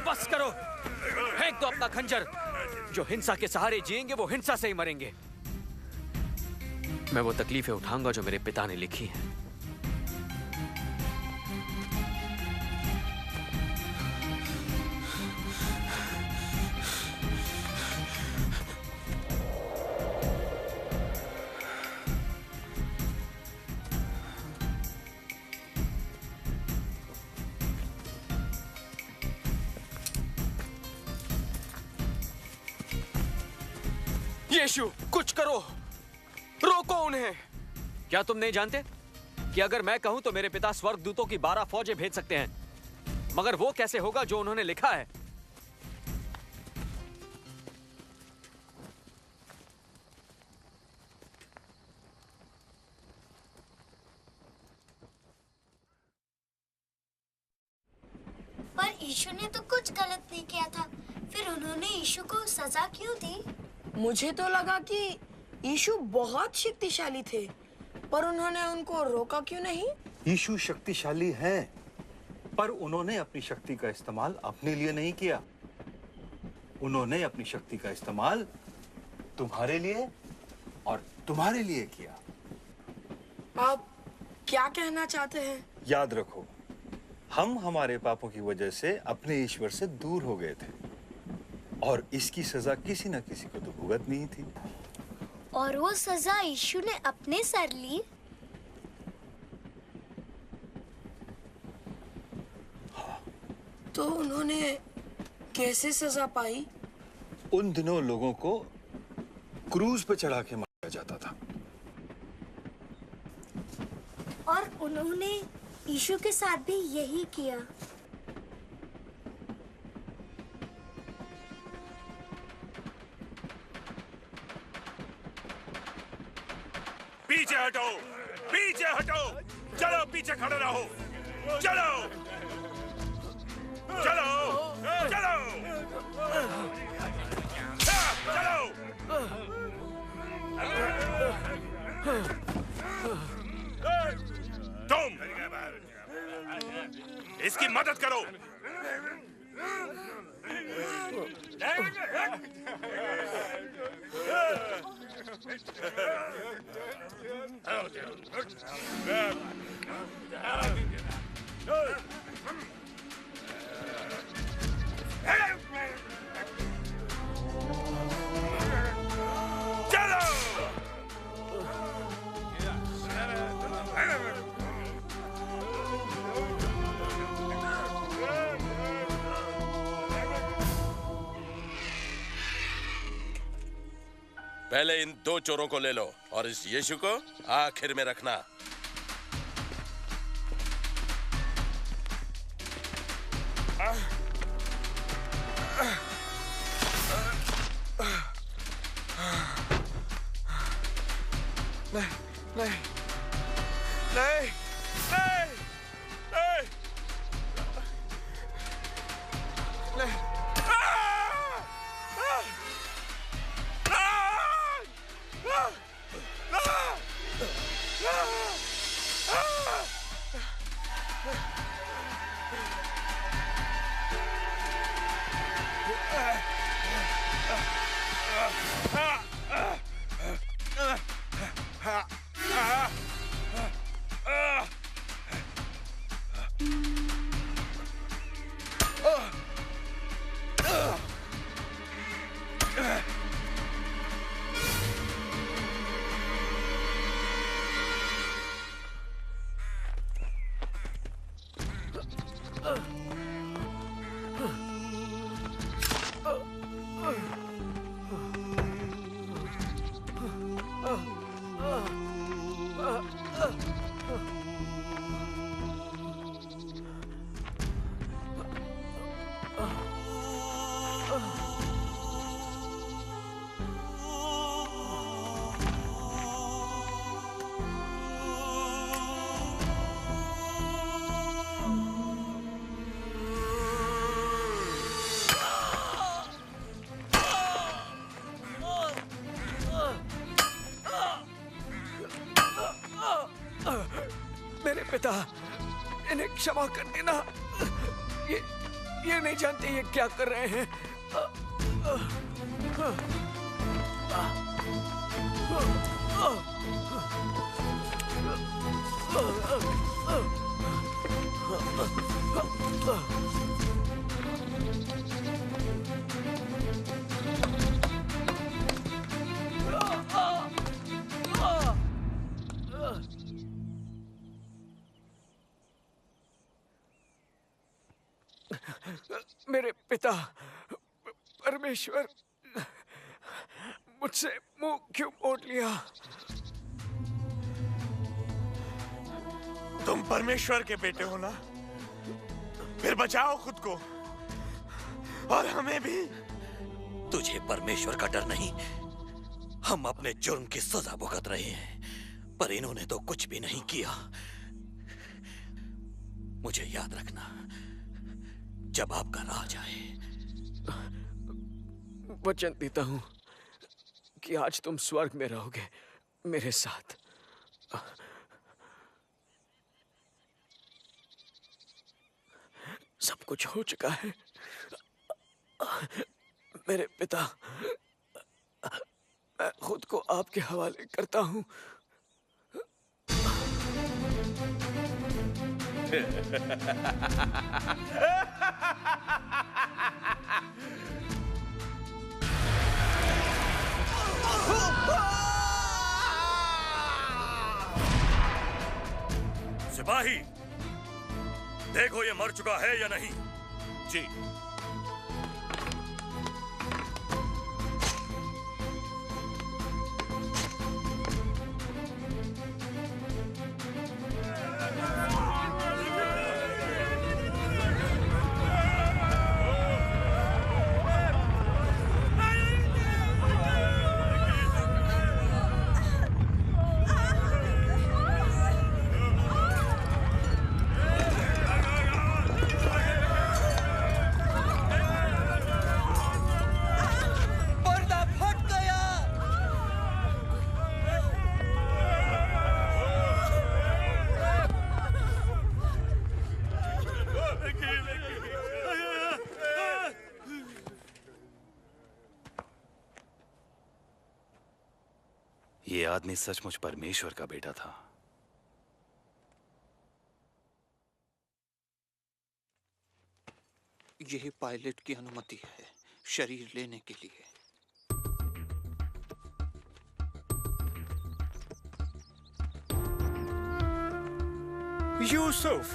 बस करो, फेंक दो अपना खंजर। जो हिंसा के सहारे जिएंगे वो हिंसा से ही मरेंगे। मैं वो तकलीफें उठाऊंगा जो मेरे पिता ने लिखी हैं। यीशु, कुछ करो, रोको उन्हें। क्या तुम नहीं जानते कि अगर मैं कहूं तो मेरे पिता स्वर्गदूतों की 12 फौजें भेज सकते हैं, मगर वो कैसे होगा जो उन्होंने लिखा है? यीशु ने तो कुछ गलत नहीं किया था, फिर उन्होंने यीशु को सजा क्यों दी? मुझे तो लगा कि यीशु बहुत शक्तिशाली थे, पर उन्होंने उनको रोका क्यों नहीं? यीशु शक्तिशाली हैं, पर उन्होंने अपनी शक्ति का इस्तेमाल अपने लिए नहीं किया। उन्होंने अपनी शक्ति का इस्तेमाल तुम्हारे लिए और तुम्हारे लिए किया। आप क्या कहना चाहते हैं? याद रखो, हम हमारे पापों की वजह से अपने ईश्वर से दूर हो गए थे और इसकी सजा किसी न किसी को तो भुगतनी ही थी। और वो सजा यीशु ने अपने सर ली। तो उन्होंने कैसे सजा पाई? उन दिनों लोगों को क्रूज पे चढ़ा के मारा जाता था। और उन्होंने यीशु के साथ भी यही किया। पीछे हटो, पीछे हटो, चलो पीछे खड़े रहो, चलो, चलो, चलो, चलो। तुम इसकी मदद करो। पहले इन दो चोरों को ले लो और इस यीशु को आखिर में रखना। नहीं, नहीं, नहीं, नहीं, नहीं, नहीं। मेरे पिता, इन्हें क्षमा कर देना। ये नहीं जानते ये क्या कर रहे हैं। मेरे पिता परमेश्वर, मुझसे मुंह क्यों मोड़ लिया? तुम परमेश्वर के बेटे हो ना? फिर बचाओ खुद को और हमें भी। तुझे परमेश्वर का डर नहीं? हम अपने जुर्म की सजा भुगत रहे हैं, पर इन्होंने तो कुछ भी नहीं किया। मुझे याद रखना, जब आपका राज आए। वचन देता हूं कि आज तुम स्वर्ग में रहोगे मेरे साथ। सब कुछ हो चुका है मेरे पिता। मैं खुद को आपके हवाले करता हूं। सिपाही, देखो ये मर चुका है या नहीं। जी। ये आदमी सचमुच परमेश्वर का बेटा था। यह पायलट की अनुमति है शरीर लेने के लिए। यूसुफ,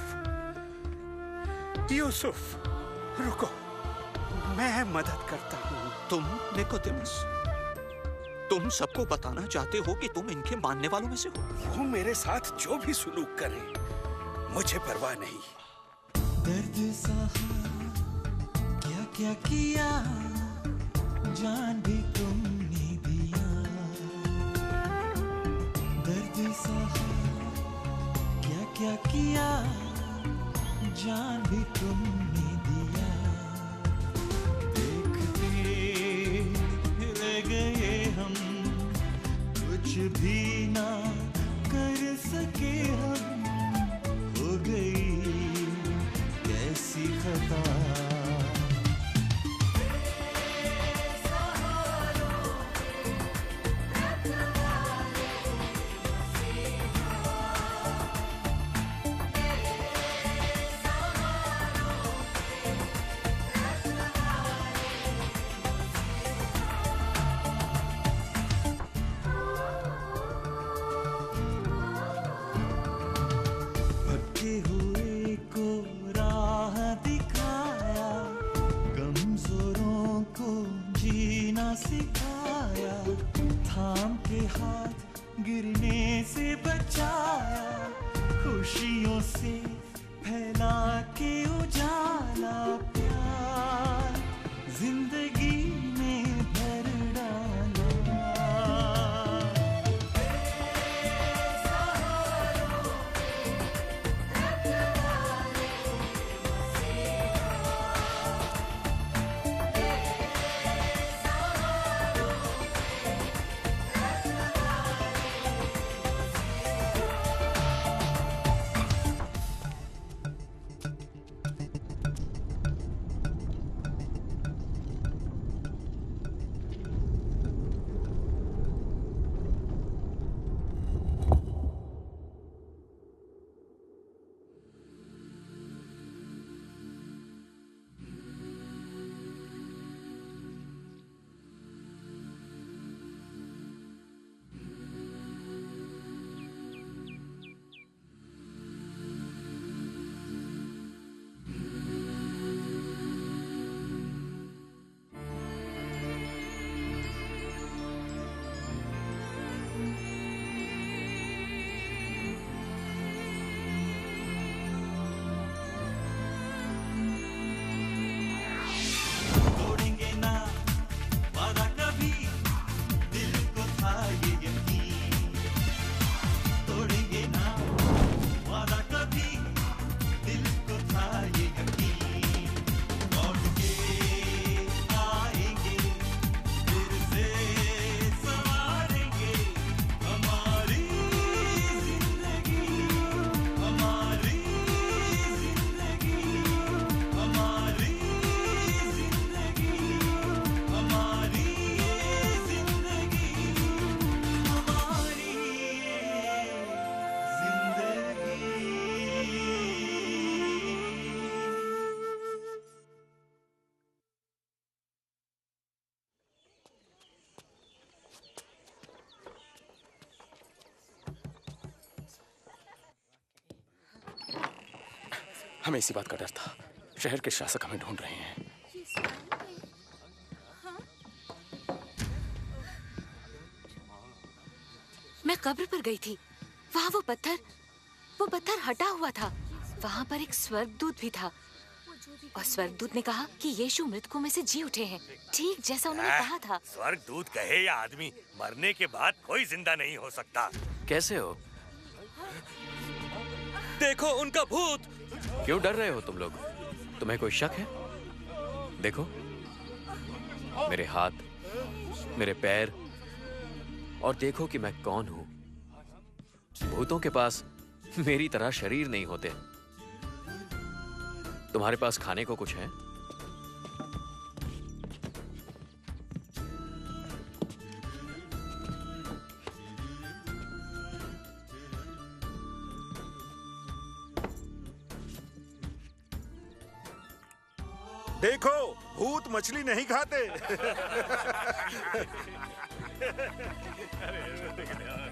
यूसुफ, रुको, मैं मदद करता हूँ। तुम निकोदेमस, तुम सबको बताना चाहते हो कि तुम इनके मानने वालों में से हो। वो मेरे साथ जो भी सुलूक करें, मुझे परवाह नहीं। दर्द सहा, क्या क्या किया, जान भी तुमने दिया। दर्द सहा, क्या क्या किया, जान भी तुमने दिया। देखते रह गए हम, कुछ भी ना कर सके हम। हो गई कैसी खता। भटके हुए को राह दिखाया, कमजोरों को जीना सिखाया। थाम के हाथ गिरने से बचाया, खुशियों से फैला के उजाला। प्यार जिंदगी में भर डाला। हमें इसी बात का डर था। शहर के शासक हमें ढूंढ रहे हैं। मैं कब्र पर गई थी। वहाँ वो पत्थर हटा हुआ था। वहाँ पर एक स्वर्गदूत भी था और स्वर्गदूत ने कहा कि यीशु मृतकों में से जी उठे हैं, ठीक जैसा उन्होंने कहा था। स्वर्गदूत कहे या आदमी, मरने के बाद कोई जिंदा नहीं हो सकता। कैसे हो? देखो उनका भूत। क्यों डर रहे हो तुम लोग? तुम्हें कोई शक है? देखो मेरे हाथ, मेरे पैर, और देखो कि मैं कौन हूं। भूतों के पास मेरी तरह शरीर नहीं होते। तुम्हारे पास खाने को कुछ है? देखो, भूत मछली नहीं खाते।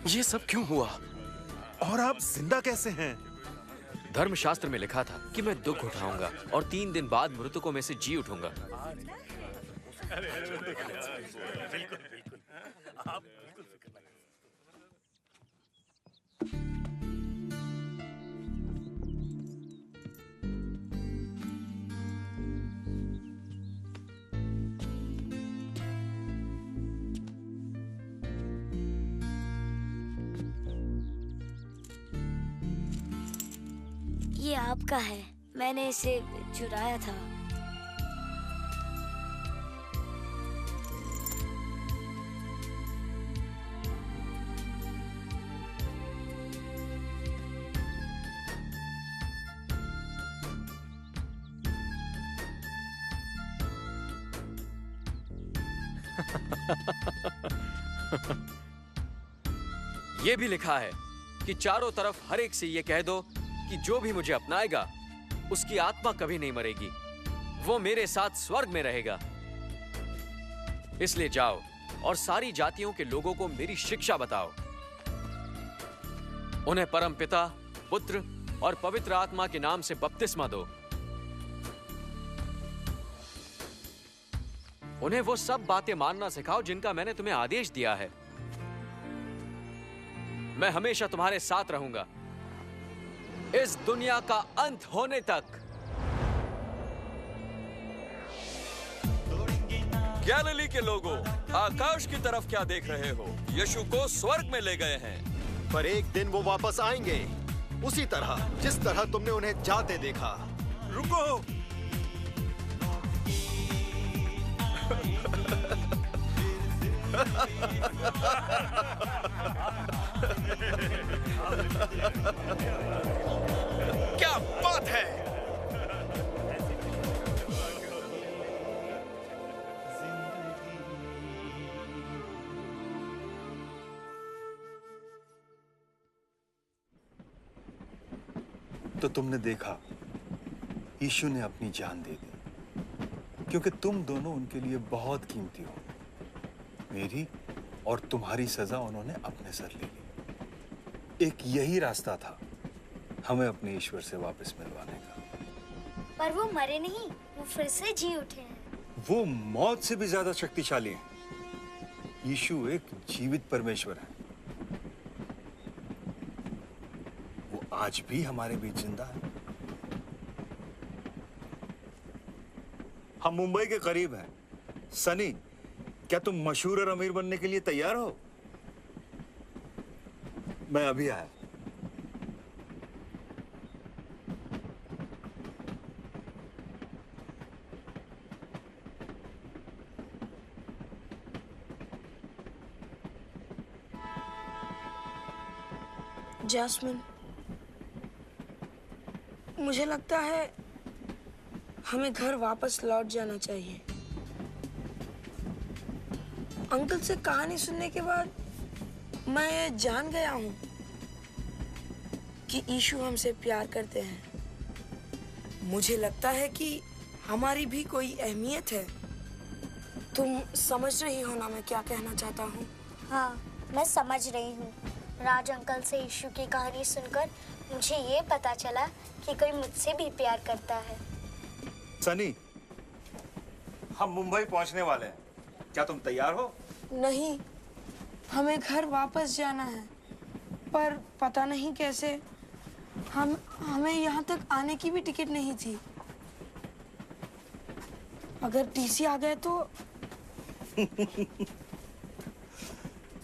ये सब क्यों हुआ? और आप जिंदा कैसे हैं? धर्मशास्त्र में लिखा था कि मैं दुख उठाऊंगा और 3 दिन बाद मृतकों में से जी उठूंगा। ये आपका है, मैंने इसे चुराया था। ये भी लिखा है कि चारों तरफ हर एक से ये कह दो कि जो भी मुझे अपनाएगा उसकी आत्मा कभी नहीं मरेगी, वो मेरे साथ स्वर्ग में रहेगा। इसलिए जाओ और सारी जातियों के लोगों को मेरी शिक्षा बताओ। उन्हें परम पिता, पुत्र और पवित्र आत्मा के नाम से बपतिस्मा दो। उन्हें वो सब बातें मानना सिखाओ जिनका मैंने तुम्हें आदेश दिया है। मैं हमेशा तुम्हारे साथ रहूंगा, इस दुनिया का अंत होने तक। गैलिली के लोगों, आकाश की तरफ क्या देख रहे हो? यीशु को स्वर्ग में ले गए हैं। पर एक दिन वो वापस आएंगे, उसी तरह जिस तरह तुमने उन्हें जाते देखा। रुको! क्या बात है! तो तुमने देखा, यीशु ने अपनी जान दे दी, क्योंकि तुम दोनों उनके लिए बहुत कीमती हो। मेरी और तुम्हारी सजा उन्होंने अपने सर ले ली। एक यही रास्ता था हमें अपने ईश्वर से वापस मिलवाने का। पर वो मरे नहीं, वो फिर से जी उठे हैं। वो मौत से भी ज्यादा शक्तिशाली हैं। यीशु एक जीवित परमेश्वर है। वो आज भी हमारे बीच जिंदा है। हम मुंबई के करीब हैं। सनी, क्या तुम मशहूर और अमीर बनने के लिए तैयार हो? मैं अभी आया। जैस्मिन, मुझे लगता है हमें घर वापस लौट जाना चाहिए। अंकल से कहानी सुनने के बाद मैं ये जान गया हूँ कि यीशु हमसे प्यार करते हैं। मुझे लगता है कि हमारी भी कोई अहमियत है। तुम समझ रही हो ना मैं क्या कहना चाहता हूँ? हाँ, मैं समझ रही हूँ। राज अंकल से यीशु की कहानी सुनकर मुझे ये पता चला कि कोई मुझसे भी प्यार करता है। सनी, हम मुंबई पहुंचने वाले हैं। क्या तुम तैयार हो? नहीं, हमें घर वापस जाना है, पर पता नहीं कैसे। हमें यहाँ तक आने की भी टिकट नहीं थी। अगर टीसी आ गए तो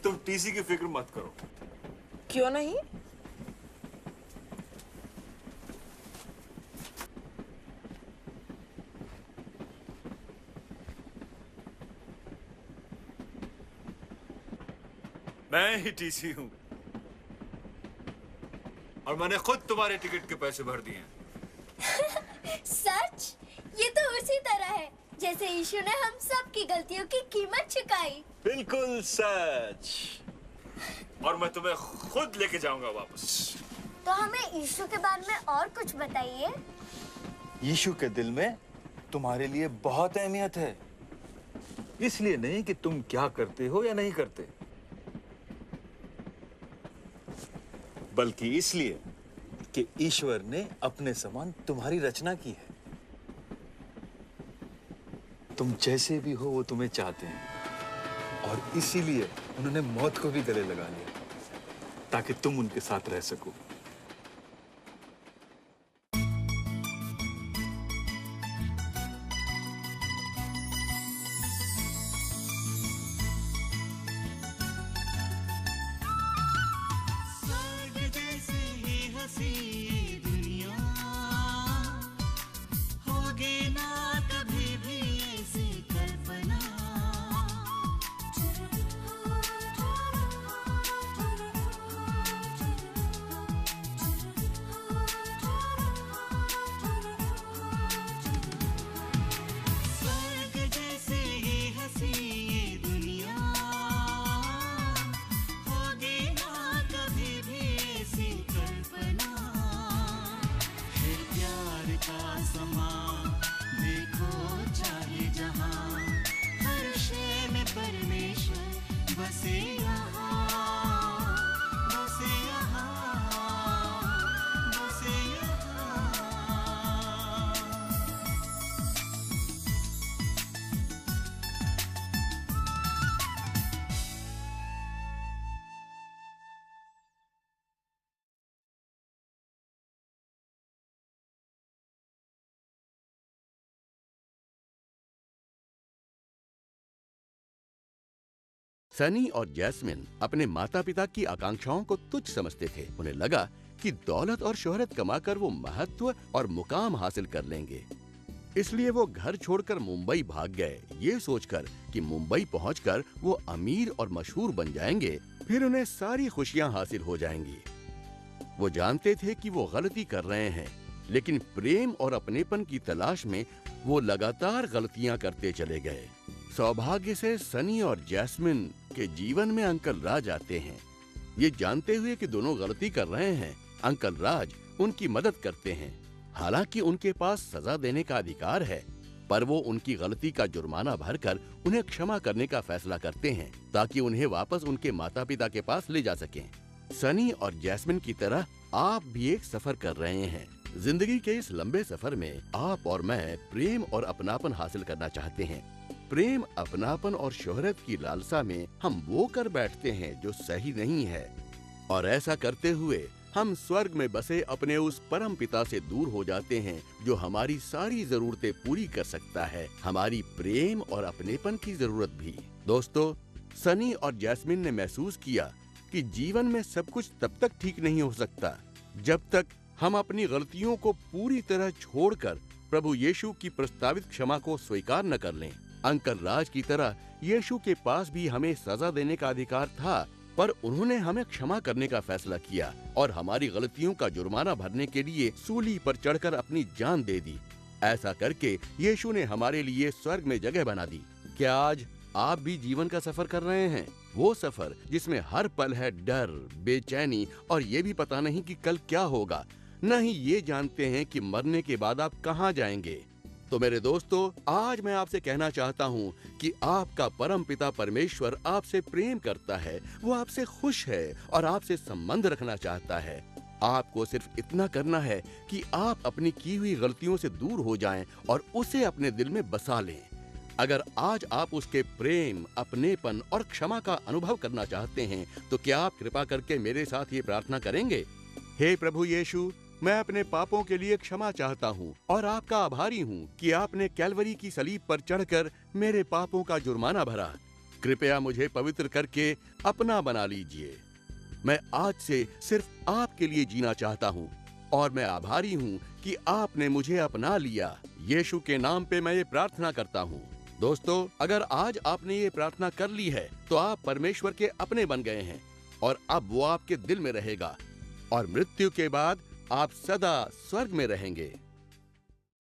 तुम टीसी की फिक्र मत करो। क्यों नहीं? मैं ही टीसी हूं और मैंने खुद तुम्हारे टिकट के पैसे भर दिए हैं। सच? ये तो उसी तरह है जैसे यीशु ने हम सब की गलतियों की कीमत चुकाई। बिल्कुल सच। और मैं तुम्हें खुद लेके जाऊंगा वापस। तो हमें यीशु के बारे में और कुछ बताइए। यीशु के दिल में तुम्हारे लिए बहुत अहमियत है। इसलिए नहीं कि तुम क्या करते हो या नहीं करते, बल्कि इसलिए कि ईश्वर ने अपने समान तुम्हारी रचना की है। तुम जैसे भी हो वो तुम्हें चाहते हैं और इसीलिए उन्होंने मौत को भी गले लगा लिया ताकि तुम उनके साथ रह सको। सनी और जैस्मिन अपने माता पिता की आकांक्षाओं को तुच्छ समझते थे। उन्हें लगा कि दौलत और शोहरत कमाकर वो महत्व और मुकाम हासिल कर लेंगे। इसलिए वो घर छोड़कर मुंबई भाग गए, ये सोचकर कि मुंबई पहुंचकर वो अमीर और मशहूर बन जाएंगे, फिर उन्हें सारी खुशियां हासिल हो जाएंगी। वो जानते थे कि वो गलती कर रहे हैं, लेकिन प्रेम और अपनेपन की तलाश में वो लगातार गलतियां करते चले गए। सौभाग्य से सनी और जैस्मिन के जीवन में अंकल राज आते हैं। ये जानते हुए कि दोनों गलती कर रहे हैं, अंकल राज उनकी मदद करते हैं। हालांकि उनके पास सजा देने का अधिकार है, पर वो उनकी गलती का जुर्माना भरकर उन्हें क्षमा करने का फैसला करते हैं ताकि उन्हें वापस उनके माता पिता के पास ले जा सकें। सनी और जैस्मिन की तरह आप भी एक सफर कर रहे हैं। जिंदगी के इस लंबे सफर में आप और मैं प्रेम और अपनापन हासिल करना चाहते हैं। प्रेम, अपनापन और शोहरत की लालसा में हम वो कर बैठते हैं जो सही नहीं है, और ऐसा करते हुए हम स्वर्ग में बसे अपने उस परम पिता से दूर हो जाते हैं जो हमारी सारी जरूरतें पूरी कर सकता है, हमारी प्रेम और अपनेपन की जरूरत भी। दोस्तों, सनी और जैस्मिन ने महसूस किया कि जीवन में सब कुछ तब तक ठीक नहीं हो सकता जब तक हम अपनी गलतियों को पूरी तरह छोड़कर प्रभु यीशु की प्रस्तावित क्षमा को स्वीकार न कर लें। अंकल राज की तरह यीशु के पास भी हमें सजा देने का अधिकार था, पर उन्होंने हमें क्षमा करने का फैसला किया और हमारी गलतियों का जुर्माना भरने के लिए सूली पर चढ़कर अपनी जान दे दी। ऐसा करके यीशु ने हमारे लिए स्वर्ग में जगह बना दी। क्या आज आप भी जीवन का सफर कर रहे हैं? वो सफर जिसमें हर पल है डर, बेचैनी और ये भी पता नहीं कि कल क्या होगा, न ही ये जानते हैं कि मरने के बाद आप कहाँ जाएंगे। तो मेरे दोस्तों, आज मैं आपसे कहना चाहता हूँ कि आपका परम पिता परमेश्वर आपसे प्रेम करता है, वो आपसे खुश है और आपसे संबंध रखना चाहता है। आपको सिर्फ इतना करना है कि आप अपनी की हुई गलतियों से दूर हो जाएं और उसे अपने दिल में बसा लें। अगर आज आप उसके प्रेम, अपनेपन और क्षमा का अनुभव करना चाहते हैं, तो क्या आप कृपा करके मेरे साथ ये प्रार्थना करेंगे? हे प्रभु यीशु, मैं अपने पापों के लिए क्षमा चाहता हूँ और आपका आभारी हूँ कि आपने कैलवरी की सलीब पर चढ़कर मेरे पापों का जुर्माना भरा। कृपया मुझे पवित्र करके अपना बना लीजिए। मैं आज से सिर्फ आपके लिए जीना चाहता हूँ और मैं आभारी हूँ कि आपने मुझे अपना लिया। यीशु के नाम पे मैं ये प्रार्थना करता हूँ। दोस्तों, अगर आज आपने ये प्रार्थना कर ली है तो आप परमेश्वर के अपने बन गए हैं और अब वो आपके दिल में रहेगा और मृत्यु के बाद आप सदा स्वर्ग में रहेंगे।